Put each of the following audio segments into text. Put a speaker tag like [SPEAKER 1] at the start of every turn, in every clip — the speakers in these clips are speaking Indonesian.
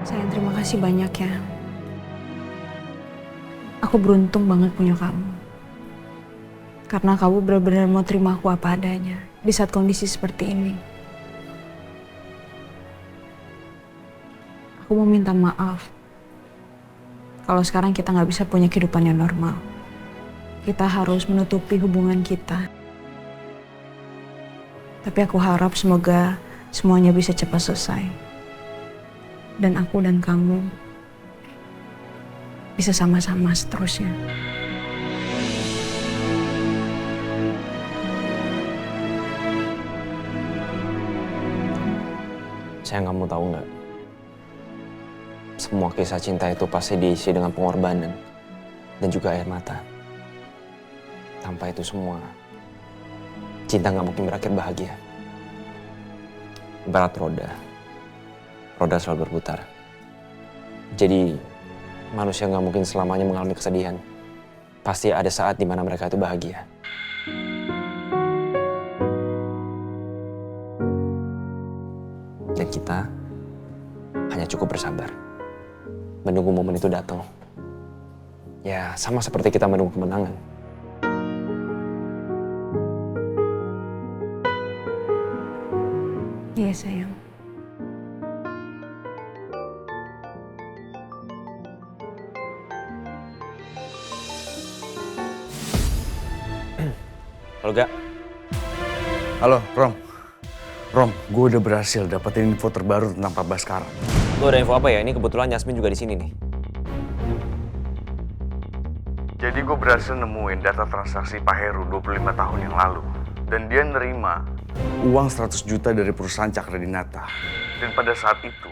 [SPEAKER 1] Sayang, terima kasih banyak ya. Aku beruntung banget punya kamu. Karena kamu benar-benar mau terima aku apa adanya di saat kondisi seperti ini. Aku mau minta maaf kalau sekarang kita nggak bisa punya kehidupan yang normal. Kita harus menutupi hubungan kita. Tapi aku harap semoga semuanya bisa cepat selesai. Dan aku dan kamu bisa sama-sama seterusnya.
[SPEAKER 2] Sayang, kamu tahu nggak? Semua kisah cinta itu pasti diisi dengan pengorbanan dan juga air mata. Tanpa itu semua, cinta nggak mungkin berakhir bahagia. Ibarat roda selalu berputar. Jadi manusia nggak mungkin selamanya mengalami kesedihan. Pasti ada saat di mana mereka itu bahagia. Dan kita hanya cukup bersabar. Menunggu momen itu datang. Ya, sama seperti kita menunggu kemenangan.
[SPEAKER 1] Iya, sayang.
[SPEAKER 2] Olga.
[SPEAKER 3] Halo, Rom. Rom, gue udah berhasil dapetin info terbaru tentang Pak Baskara.
[SPEAKER 2] Lo ada info apa ya? Ini kebetulan Yasmin juga di sini nih.
[SPEAKER 3] Jadi gue berhasil nemuin data transaksi Pak Heru 25 tahun yang lalu. Dan dia nerima uang 100 juta dari perusahaan Cakradinata. Dan pada saat itu,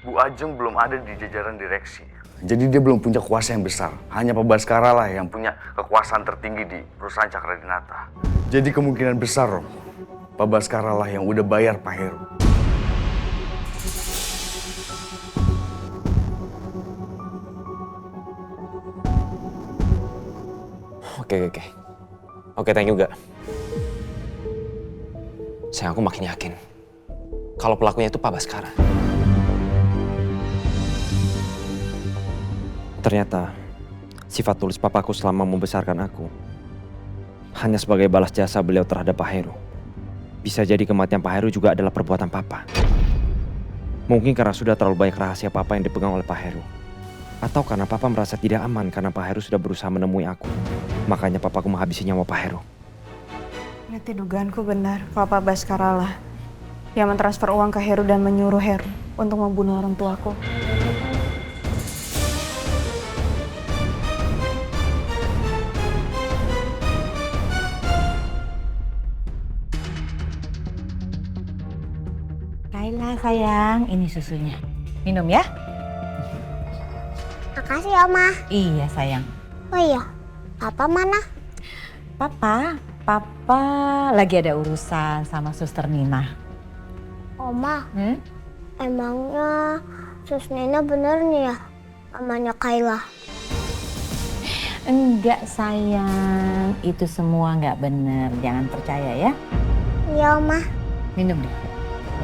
[SPEAKER 3] Bu Ajeng belum ada di jajaran direksi. Jadi dia belum punya kuasa yang besar. Hanya Pak Baskara lah yang punya kekuasaan tertinggi di perusahaan Cakradinata. Jadi kemungkinan besar, Rom, Pak Baskara lah yang udah bayar Pak Heru.
[SPEAKER 2] Oke, thank you, Ga. Sayang, aku makin yakin kalau pelakunya itu Pak Baskara. Ternyata sifat tulus papaku selama membesarkan aku hanya sebagai balas jasa beliau terhadap Pak Heru. Bisa jadi kematian Pak Heru juga adalah perbuatan papa. Mungkin karena sudah terlalu banyak rahasia papa yang dipegang oleh Pak Heru. Atau karena papa merasa tidak aman karena Pak Heru sudah berusaha menemui aku. Makanya papaku menghabisi nyawa Pak Heru.
[SPEAKER 1] Berarti dugaanku benar kalau Pak Baskara lah yang mentransfer uang ke Heru dan menyuruh Heru untuk membunuh orang tuaku.
[SPEAKER 4] Kayla sayang, ini susunya. Minum ya?
[SPEAKER 5] Makasih Oma.
[SPEAKER 4] Iya sayang.
[SPEAKER 5] Oh iya, Papa mana?
[SPEAKER 4] Papa lagi ada urusan sama Suster Nina.
[SPEAKER 5] Oma, emangnya Sus Nina bener nih ya namanya Kayla?
[SPEAKER 4] Enggak sayang, itu semua enggak bener. Jangan percaya ya.
[SPEAKER 5] Iya Oma.
[SPEAKER 4] Minum deh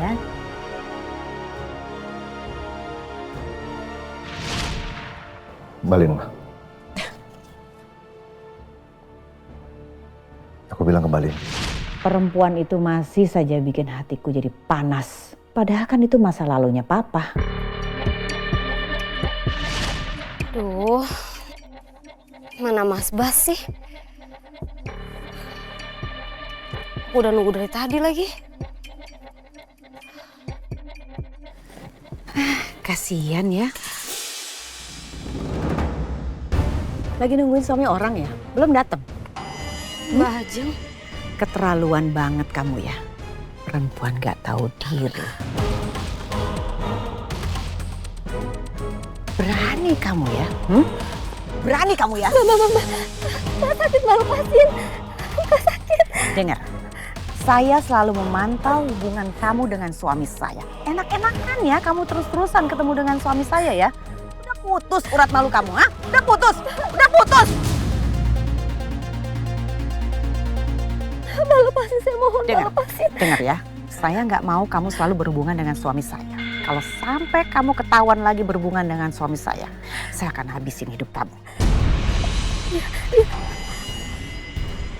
[SPEAKER 4] ya.
[SPEAKER 6] Kembalin, Ma. Aku bilang kembali.
[SPEAKER 4] Perempuan itu masih saja bikin hatiku jadi panas. Padahal kan itu masa lalunya papa.
[SPEAKER 5] Duh, mana Mas Bas sih? Aku udah nunggu dari tadi lagi.
[SPEAKER 4] Kasian ya. Lagi nungguin suami orang ya? Belum datang?
[SPEAKER 5] Mbak Ajeng.
[SPEAKER 4] Keterlaluan banget kamu ya. Perempuan gak tahu diri. Berani kamu ya? Berani kamu ya?
[SPEAKER 5] Mbak sakit, Mbak lepasin. Mbak sakit.
[SPEAKER 4] Dengar, saya selalu memantau hubungan kamu dengan suami saya. Enak-enakan ya kamu terus-terusan ketemu dengan suami saya ya. Udah putus urat malu kamu, ha? Udah putus, udah putus.
[SPEAKER 5] Mbak lepasin, saya mohon Mbak lepasin.
[SPEAKER 4] Dengar ya, Saya nggak mau kamu selalu berhubungan dengan suami saya. Kalau sampai kamu ketahuan lagi berhubungan dengan suami saya akan habisin hidup kamu.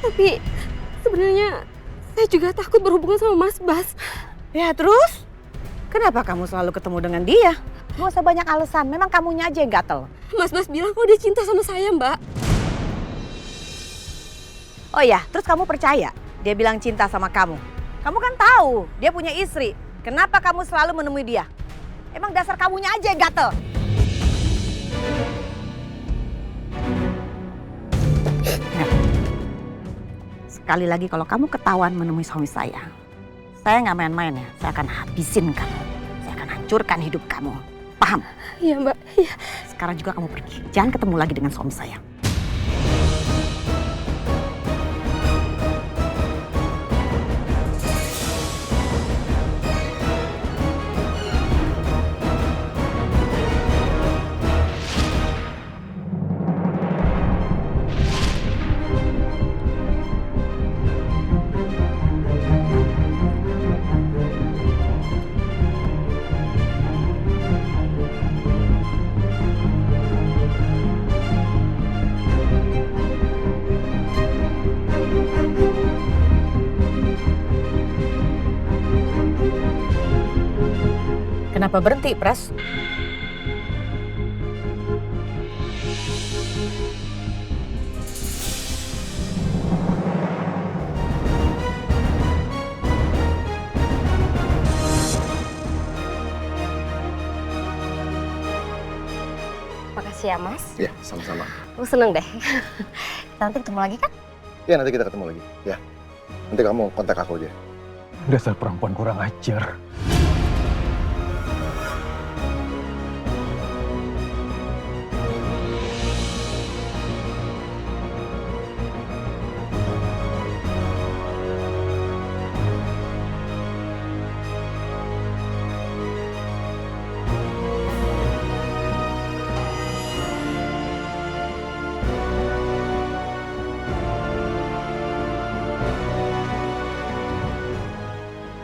[SPEAKER 5] Tapi sebenarnya saya juga takut berhubungan sama Mas Bas.
[SPEAKER 4] Ya terus? Kenapa kamu selalu ketemu dengan dia? Gak usah banyak alasan, memang kamunya aja yang gatel.
[SPEAKER 5] Mas Bas bilang kalau dia cinta sama saya, Mbak.
[SPEAKER 4] Oh iya, terus kamu percaya dia bilang cinta sama kamu? Kamu kan tahu dia punya istri. Kenapa kamu selalu menemui dia? Emang dasar kamunya aja yang gatel. Nah, sekali lagi kalau kamu ketahuan menemui suami saya nggak main-main ya. Saya akan habisin kamu. Saya akan hancurkan hidup kamu. Paham?
[SPEAKER 5] Iya, Mbak. Iya.
[SPEAKER 4] Sekarang juga kamu pergi. Jangan ketemu lagi dengan suami saya. Kenapa berhenti, Pras?
[SPEAKER 5] Makasih ya, Mas.
[SPEAKER 6] Ya, sama-sama.
[SPEAKER 5] Aku seneng deh. Kita nanti ketemu lagi kan?
[SPEAKER 6] Ya, nanti kita ketemu lagi. Ya, nanti kamu kontak aku aja.
[SPEAKER 7] Dasar perempuan kurang ajar.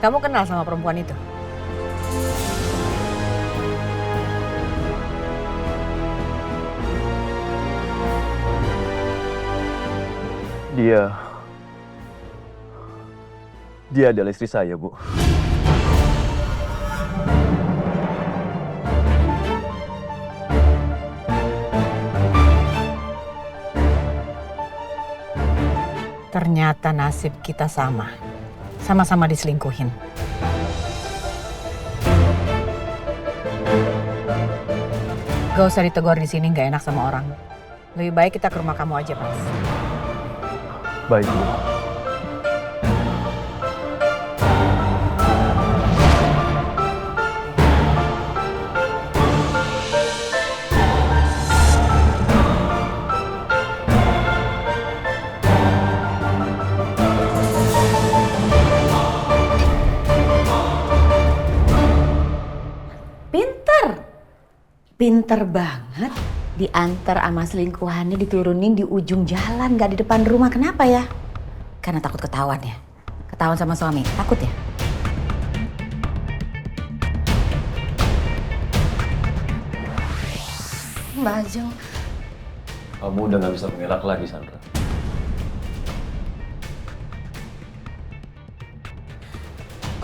[SPEAKER 4] Kamu kenal sama perempuan itu?
[SPEAKER 7] Dia adalah istri saya, Bu.
[SPEAKER 4] Ternyata nasib kita sama. Sama-sama diselingkuhin. Gak usah ditegur di sini, gak enak sama orang. Lebih baik kita ke rumah kamu aja, Mas.
[SPEAKER 7] Baik, Bu.
[SPEAKER 4] Pinter banget. Diantar sama selingkuhannya diturunin di ujung jalan, gak di depan rumah. Kenapa ya? Karena takut ketahuan ya? Ketahuan sama suami, takut ya?
[SPEAKER 5] Mbak Ajeng.
[SPEAKER 7] Kamu udah gak bisa mengelak lagi, Sandra.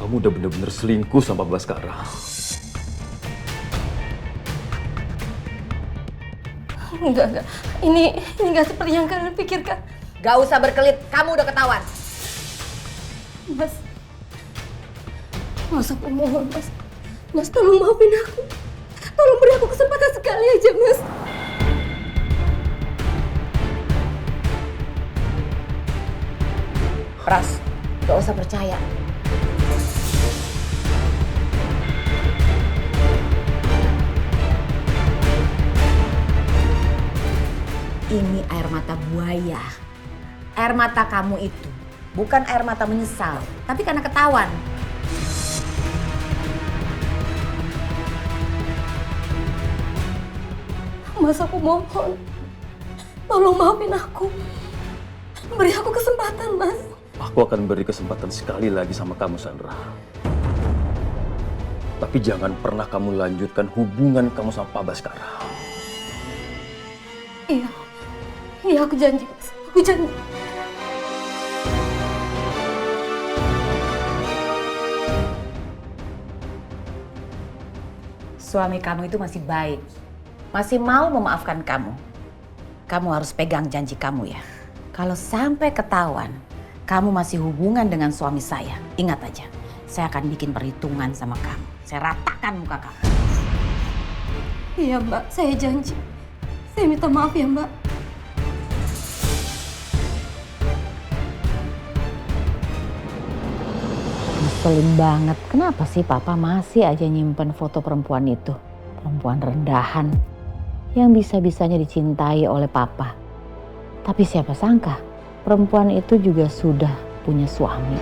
[SPEAKER 7] Kamu udah bener-bener selingkuh sama Baskara.
[SPEAKER 5] Enggak. Ini enggak seperti yang kalian pikirkan.
[SPEAKER 4] Gak usah berkelit, kamu udah ketahuan.
[SPEAKER 5] Mas, aku mohon, Mas. Mas, tolong maafin aku. Tolong beri aku kesempatan sekali aja, Mas.
[SPEAKER 4] Pras, gak usah percaya. Ini air mata buaya. Air mata kamu itu bukan air mata menyesal, tapi karena ketahuan.
[SPEAKER 5] Mas, aku mohon. Tolong maafin aku. Beri aku kesempatan, Mas.
[SPEAKER 7] Aku akan beri kesempatan sekali lagi sama kamu, Sandra. Tapi jangan pernah kamu lanjutkan hubungan kamu sama Pak Baskara.
[SPEAKER 5] Iya. Iya, aku janji, Mas. Aku janji.
[SPEAKER 4] Suami kamu itu masih baik. Masih mau memaafkan kamu. Kamu harus pegang janji kamu ya. Kalau sampai ketahuan kamu masih hubungan dengan suami saya, ingat aja, saya akan bikin perhitungan sama kamu. Saya ratakan muka kamu.
[SPEAKER 5] Iya, Mbak. Saya janji. Saya minta maaf ya, Mbak.
[SPEAKER 4] Ngeselin banget. Kenapa sih Papa masih aja nyimpen foto perempuan itu? Perempuan rendahan yang bisa-bisanya dicintai oleh Papa. Tapi siapa sangka perempuan itu juga sudah punya suami.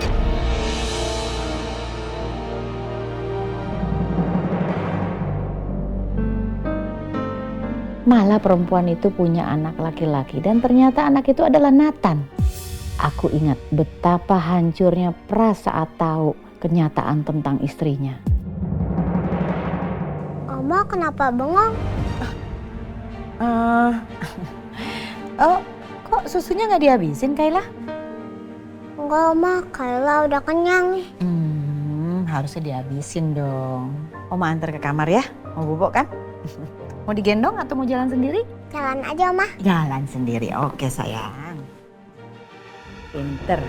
[SPEAKER 4] Malah perempuan itu punya anak laki-laki dan ternyata anak itu adalah Nathan. Aku ingat betapa hancurnya Pras saat tahu kenyataan tentang istrinya.
[SPEAKER 8] Oma kenapa bengong?
[SPEAKER 4] Oh, kok susunya nggak dihabisin, Kayla?
[SPEAKER 8] Enggak Oma, Kayla udah kenyang nih.
[SPEAKER 4] Harusnya dihabisin dong. Oma antar ke kamar ya. Mau bubuk kan? Mau digendong atau mau jalan sendiri?
[SPEAKER 8] Jalan aja Oma.
[SPEAKER 4] Jalan sendiri, oke sayang. Pinter.